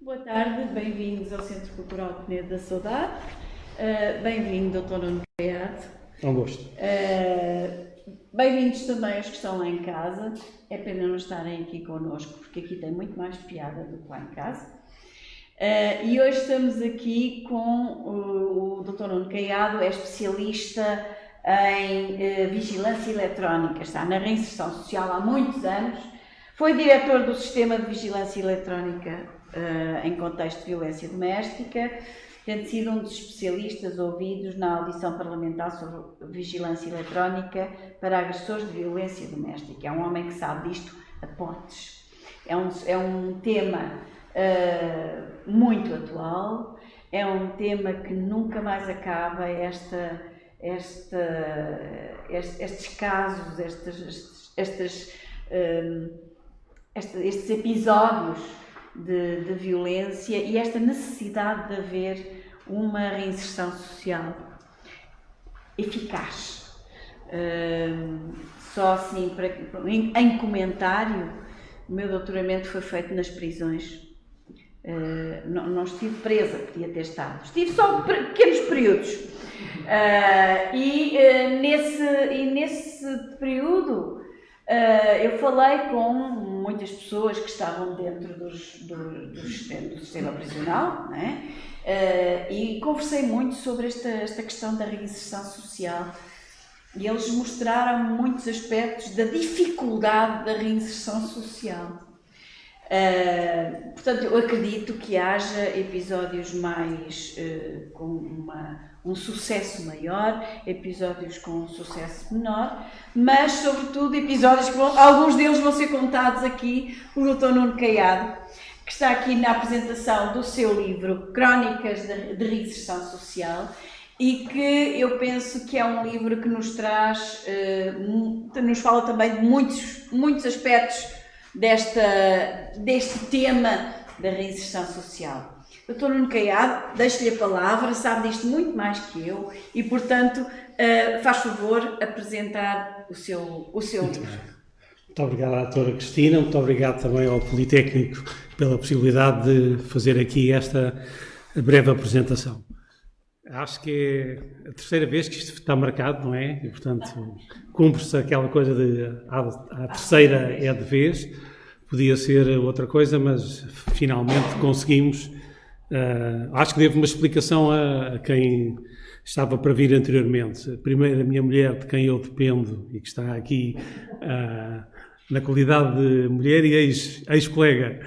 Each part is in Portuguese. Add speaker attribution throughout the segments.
Speaker 1: Boa tarde, bem-vindos ao Centro Cultural Penedo da Saudade. Bem-vindo, Dr. Nuno Caiado.
Speaker 2: É um gosto.
Speaker 1: Bem-vindos também aos que estão lá em casa. É pena não estarem aqui connosco, porque aqui tem muito mais piada do que lá em casa. E hoje estamos aqui com o Dr. Nuno Caiado, é especialista em vigilância eletrónica, está na reinserção social há muitos anos, foi diretor do Sistema de Vigilância Eletrónica em contexto de violência doméstica, tendo sido um dos especialistas ouvidos na audição parlamentar sobre vigilância eletrónica para agressores de violência doméstica. É um homem que sabe disto a pontes. É um tema muito atual, é um tema que nunca mais acaba, estes casos, estes episódios de violência e esta necessidade de haver uma reinserção social eficaz. Só assim, em comentário, o meu doutoramento foi feito nas prisões. Não estive presa, podia ter estado. Estive só pequenos períodos. Nesse período eu falei com muitas pessoas que estavam dentro do sistema prisional, não é? E conversei muito sobre esta questão da reinserção social. E eles mostraram muitos aspectos da dificuldade da reinserção social. Portanto, eu acredito que haja episódios mais com um sucesso maior, episódios com um sucesso menor, mas, sobretudo, episódios que alguns deles vão ser contados aqui pelo Dr. Nuno Caiado, que está aqui na apresentação do seu livro Crónicas de Reinserção Social, e que eu penso que é um livro que nos traz, nos fala também de muitos aspectos deste tema da reinserção social. Dr. Nuno Caiado, deixo-lhe a palavra, sabe disto muito mais que eu e, portanto, faz favor apresentar o seu livro.
Speaker 2: Muito obrigado à doutora Cristina, muito obrigado também ao Politécnico pela possibilidade de fazer aqui esta breve apresentação. Acho que é a terceira vez que isto está marcado, não é? E, portanto, cumpre-se aquela coisa de a terceira é de vez. Podia ser outra coisa, mas finalmente conseguimos. Acho que devo uma explicação a quem estava para vir anteriormente. Primeiro, a minha mulher, de quem eu dependo e que está aqui na qualidade de mulher e ex-colega,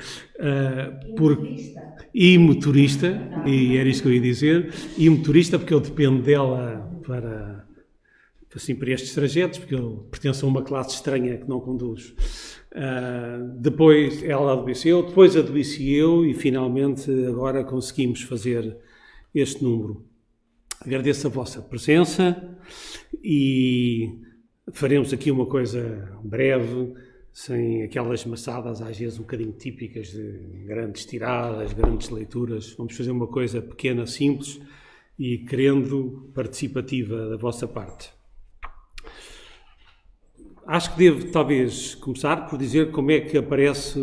Speaker 2: e motorista, e era isto que eu ia dizer, e motorista porque eu dependo dela para estes trajetos, porque eu pertenço a uma classe estranha que não conduz. Depois ela adoeceu, depois adoeci eu e finalmente agora conseguimos fazer este número. Agradeço a vossa presença e faremos aqui uma coisa breve, sem aquelas maçadas às vezes um bocadinho típicas de grandes tiradas, grandes leituras. Vamos fazer uma coisa pequena, simples e querendo participativa da vossa parte. Acho que devo, talvez, começar por dizer como é que aparece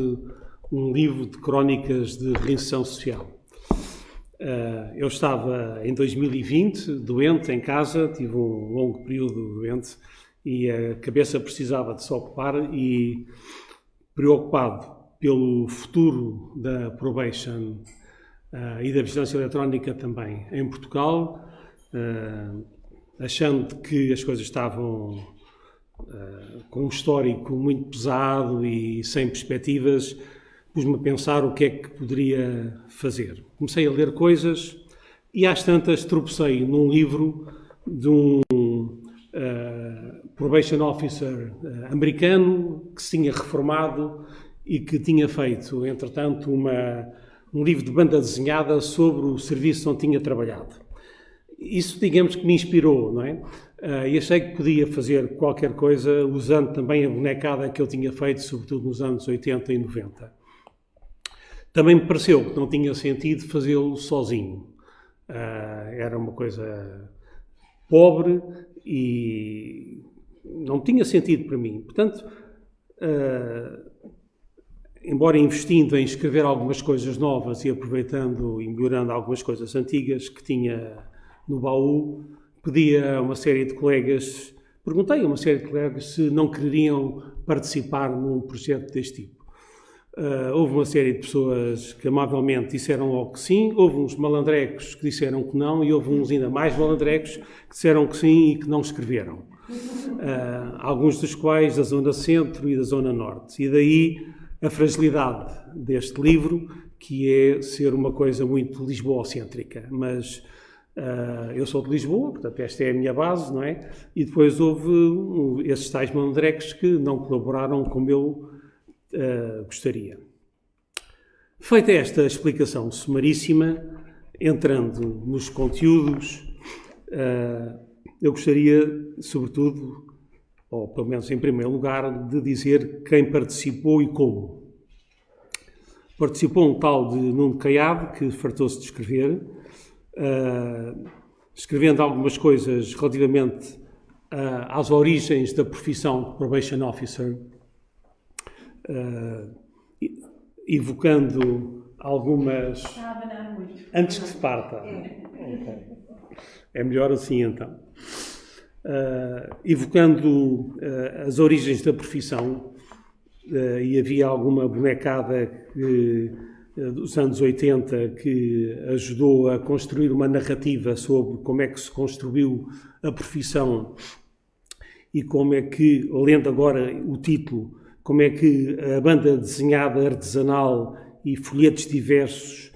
Speaker 2: um livro de crónicas de reinserção social. Eu estava, em 2020, doente em casa, tive um longo período doente e a cabeça precisava de se ocupar e, preocupado pelo futuro da probation e da vigilância eletrónica também em Portugal, achando que as coisas estavam com um histórico muito pesado e sem perspectivas, pus-me a pensar o que é que poderia fazer. Comecei a ler coisas e às tantas tropecei num livro de um probation officer americano que se tinha reformado e que tinha feito, entretanto, um livro de banda desenhada sobre o serviço onde tinha trabalhado. Isso, digamos que me inspirou, não é? E achei que podia fazer qualquer coisa usando também a bonecada que eu tinha feito, sobretudo nos anos 80 e 90. Também me pareceu que não tinha sentido fazê-lo sozinho. Era uma coisa pobre e não tinha sentido para mim. Portanto, embora investindo em escrever algumas coisas novas e aproveitando e melhorando algumas coisas antigas que tinha no baú, perguntei a uma série de colegas se não queriam participar num projeto deste tipo. Houve uma série de pessoas que amavelmente disseram logo que sim, houve uns malandrecos que disseram que não e houve uns ainda mais malandrecos que disseram que sim e que não escreveram. Alguns dos quais da zona centro e da zona norte. E daí a fragilidade deste livro, que é ser uma coisa muito lisboa-cêntrica. Mas eu sou de Lisboa, portanto esta é a minha base, não é? E depois houve esses tais malandrecos que não colaboraram como eu gostaria. Feita esta explicação sumaríssima, entrando nos conteúdos, eu gostaria, sobretudo, ou pelo menos em primeiro lugar, de dizer quem participou e como. Participou um tal de Nuno Caiado, que fartou-se de escrever, escrevendo algumas coisas relativamente às origens da profissão de Probation Officer, evocando algumas...
Speaker 1: Está a abanar muito.
Speaker 2: Antes que se parta. Okay. É melhor assim, então. Evocando as origens da profissão, e havia alguma bonecada dos anos 80 que ajudou a construir uma narrativa sobre como é que se construiu a profissão e como é que, lendo agora o título, como é que a banda desenhada artesanal e folhetos diversos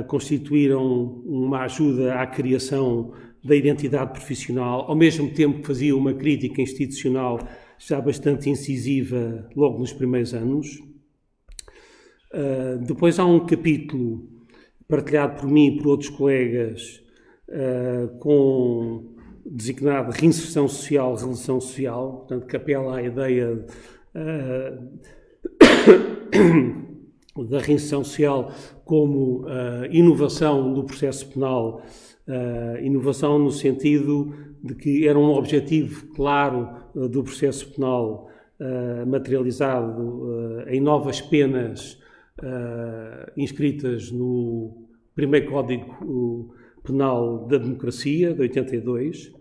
Speaker 2: constituíram uma ajuda à criação da identidade profissional, ao mesmo tempo que fazia uma crítica institucional já bastante incisiva logo nos primeiros anos. Depois há um capítulo partilhado por mim e por outros colegas designado Reinserção Social, Relação Social, portanto que apela à ideia da reinserção social como inovação do processo penal, inovação no sentido de que era um objetivo claro do processo penal materializado em novas penas inscritas no primeiro Código Penal da Democracia, de 82.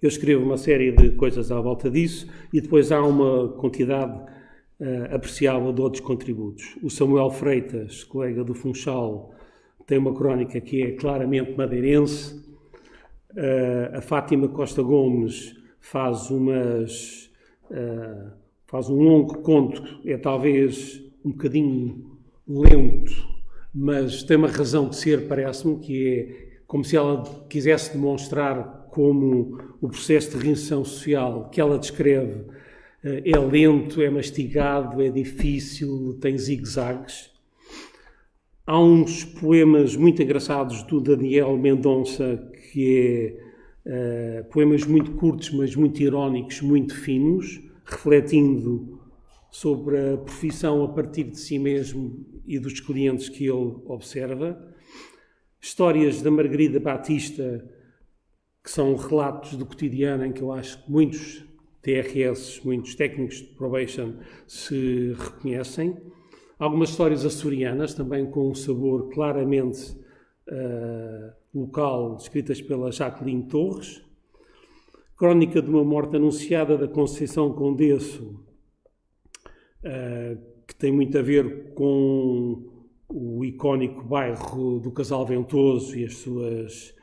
Speaker 2: Eu escrevo uma série de coisas à volta disso e depois há uma quantidade apreciável de outros contributos. O Samuel Freitas, colega do Funchal, tem uma crónica que é claramente madeirense. A Fátima Costa Gomes faz um longo conto, é talvez um bocadinho lento, mas tem uma razão de ser, parece-me, que é como se ela quisesse demonstrar como o processo de reinserção social que ela descreve é lento, é mastigado, é difícil, tem zigue-zagues. Há uns poemas muito engraçados do Daniel Mendonça, que é poemas muito curtos, mas muito irónicos, muito finos, refletindo sobre a profissão a partir de si mesmo e dos clientes que ele observa. Histórias da Margarida Batista, que são relatos do cotidiano em que eu acho que muitos TRS, muitos técnicos de probation se reconhecem. Algumas histórias açorianas, também com um sabor claramente local, escritas pela Jacqueline Torres. Crónica de uma morte anunciada da Conceição Condesso, que tem muito a ver com o icónico bairro do Casal Ventoso e as suas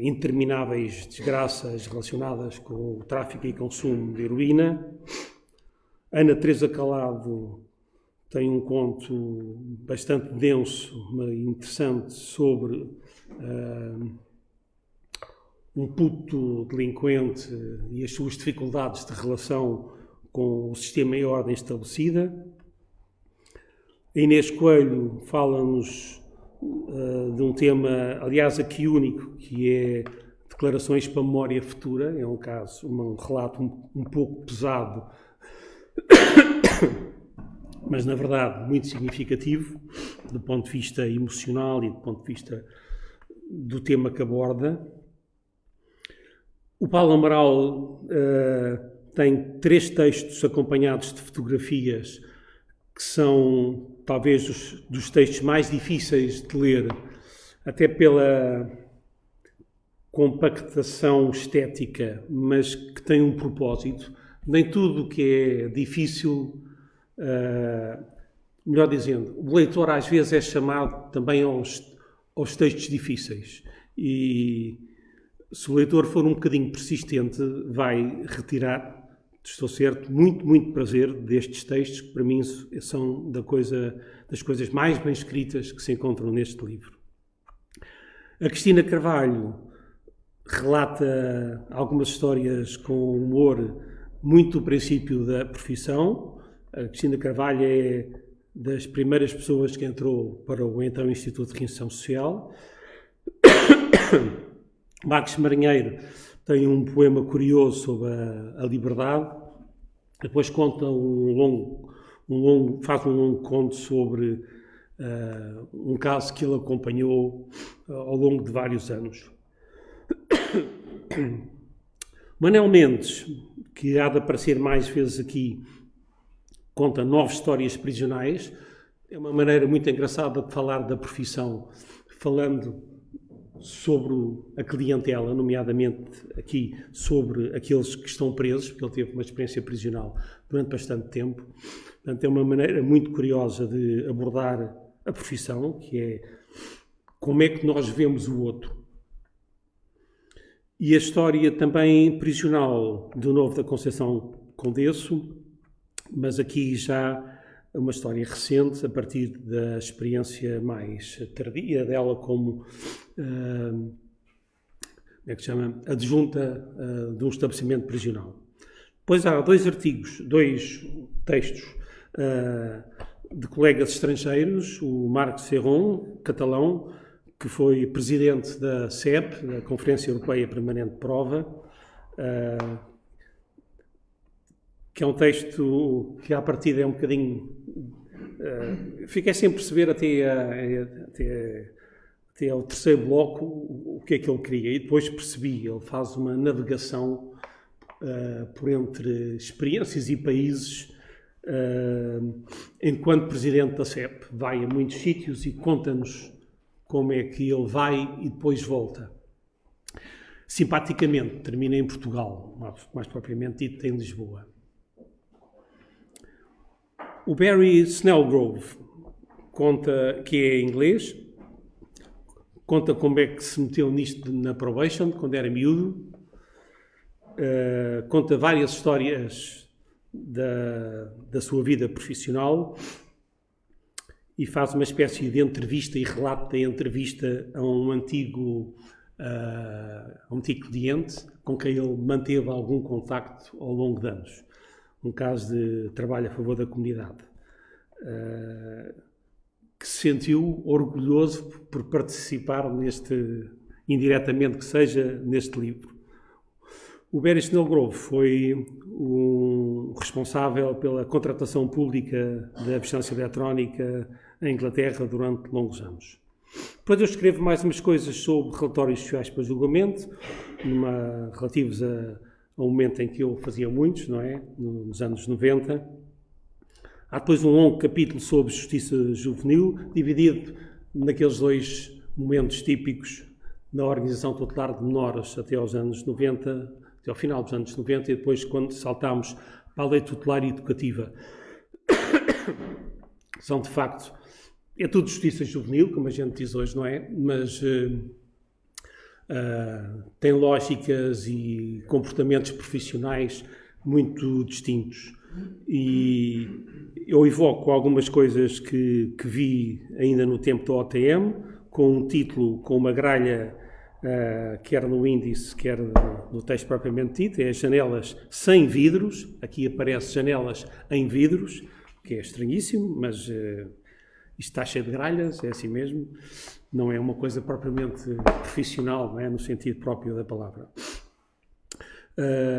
Speaker 2: intermináveis desgraças relacionadas com o tráfico e consumo de heroína. Ana Teresa Calado tem um conto bastante denso, mas interessante, sobre um puto delinquente e as suas dificuldades de relação com o sistema e a ordem estabelecida. A Inês Coelho fala-nos de um tema, aliás, aqui único, que é Declarações para a Memória Futura. É um relato um pouco pesado, mas, na verdade, muito significativo do ponto de vista emocional e do ponto de vista do tema que aborda. O Paulo Amaral tem 3 textos acompanhados de fotografias que são talvez dos textos mais difíceis de ler, até pela compactação estética, mas que tem um propósito. Nem tudo o que é difícil, melhor dizendo, o leitor às vezes é chamado também aos textos difíceis. E se o leitor for um bocadinho persistente, vai retirar, estou certo, muito, muito prazer destes textos, que para mim são das coisas mais bem escritas que se encontram neste livro. A Cristina Carvalho relata algumas histórias com humor muito do princípio da profissão. A Cristina Carvalho é das primeiras pessoas que entrou para o então Instituto de Reinserção Social. Marcos Marinheiro tem um poema curioso sobre a liberdade. Depois conta faz um longo conto sobre um caso que ele acompanhou ao longo de vários anos. Manel Mendes, que há de aparecer mais vezes aqui, conta 9 histórias prisionais. É uma maneira muito engraçada de falar da profissão, falando sobre a clientela, nomeadamente aqui sobre aqueles que estão presos, porque ele teve uma experiência prisional durante bastante tempo. Portanto, é uma maneira muito curiosa de abordar a profissão, que é como é que nós vemos o outro. E a história também prisional do Novo da Conceição Condesso, mas aqui já uma história recente, a partir da experiência mais tardia dela como adjunta de um estabelecimento prisional. Depois há 2 artigos, 2 textos de colegas estrangeiros, o Marc Serron, catalão, que foi presidente da CEP, da Conferência Europeia Permanente de Prova, que é um texto que à partida é um bocadinho... fiquei sem perceber até ao terceiro bloco o que é que ele queria, e depois percebi. Ele faz uma navegação por entre experiências e países enquanto presidente da CEP. Vai a muitos sítios e conta-nos como é que ele vai e depois volta. Simpaticamente, termina em Portugal, mais propriamente dito em Lisboa. O Barry Snellgrove conta, que é inglês, conta como é que se meteu nisto na probation, quando era miúdo. Conta várias histórias da sua vida profissional e faz uma espécie de entrevista e relato da entrevista a um antigo cliente com quem ele manteve algum contacto ao longo de anos. Um caso de trabalho a favor da comunidade, que se sentiu orgulhoso por participar indiretamente que seja, neste livro. O Barry Snellgrove foi o responsável pela contratação pública da vigilância eletrónica em Inglaterra durante longos anos. Depois eu escrevo mais umas coisas sobre relatórios sociais para julgamento, relativos a um momento em que eu fazia muitos, não é? Nos anos 90. Há depois um longo capítulo sobre justiça juvenil, dividido naqueles 2 momentos típicos da organização tutelar de menores até aos anos 90, até ao final dos anos 90, e depois quando saltámos para a lei tutelar e educativa. São, de facto, é tudo justiça juvenil, como a gente diz hoje, não é? Mas tem lógicas e comportamentos profissionais muito distintos. E eu evoco algumas coisas que vi ainda no tempo do OTM, com um título, com uma gralha, quer no índice, quer no texto propriamente dito, é as janelas sem vidros. Aqui aparece janelas em vidros, que é estranhíssimo, mas isto está cheio de gralhas, é assim mesmo. Não é uma coisa propriamente profissional, não é? No sentido próprio da palavra.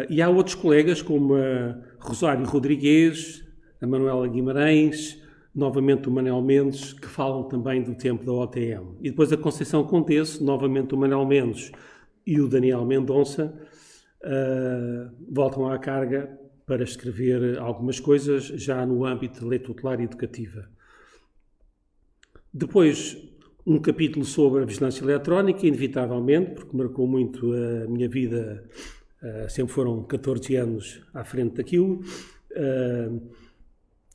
Speaker 2: E há outros colegas, como a Rosário Rodrigues, a Manuela Guimarães, novamente o Manel Mendes, que falam também do tempo da OTM. E depois a Conceição Condesso, novamente o Manel Mendes e o Daniel Mendonça, voltam à carga para escrever algumas coisas já no âmbito da lei tutelar e educativa. Depois, um capítulo sobre a vigilância eletrónica, inevitavelmente, porque marcou muito a minha vida, sempre foram 14 anos à frente daquilo.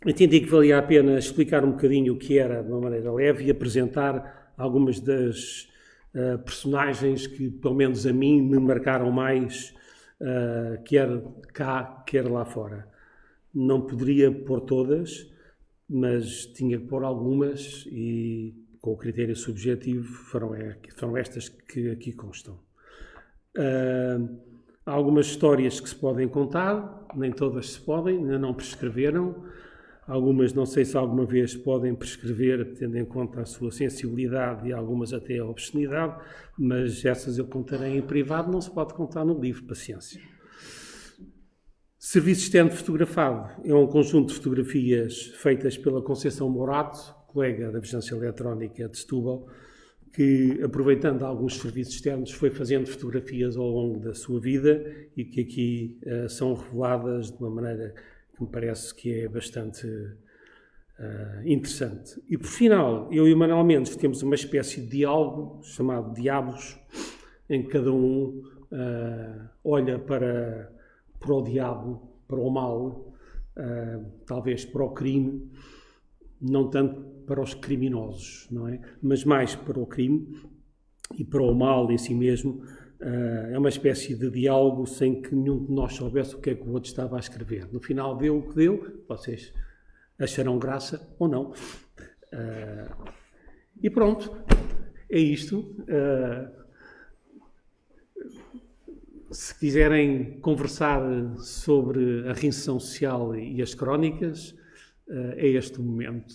Speaker 2: Entendi que valia a pena explicar um bocadinho o que era, de uma maneira leve, e apresentar algumas das personagens que, pelo menos a mim, me marcaram mais, quer cá, quer lá fora. Não poderia pôr todas, mas tinha que pôr algumas e, com o critério subjetivo, foram estas que aqui constam. Há algumas histórias que se podem contar, nem todas se podem, ainda não prescreveram. Algumas, não sei se alguma vez podem prescrever, tendo em conta a sua sensibilidade e algumas até a obscenidade, mas essas eu contarei em privado, não se pode contar no livro, paciência. Serviço externo fotografado é um conjunto de fotografias feitas pela Conceição Morato, colega da Vigilância Eletrónica de Setúbal, que, aproveitando alguns serviços externos, foi fazendo fotografias ao longo da sua vida e que aqui são reveladas de uma maneira que me parece que é bastante interessante. E, por final, eu e o Manuel Mendes temos uma espécie de diálogo chamado Diabos, em que cada um olha para o diabo, para o mal, talvez para o crime, não tanto para os criminosos, não é? Mas mais para o crime e para o mal em si mesmo. É uma espécie de diálogo sem que nenhum de nós soubesse o que é que o outro estava a escrever. No final deu o que deu, vocês acharão graça ou não. E pronto, é isto. Se quiserem conversar sobre a reinserção social e as crónicas, é este o momento.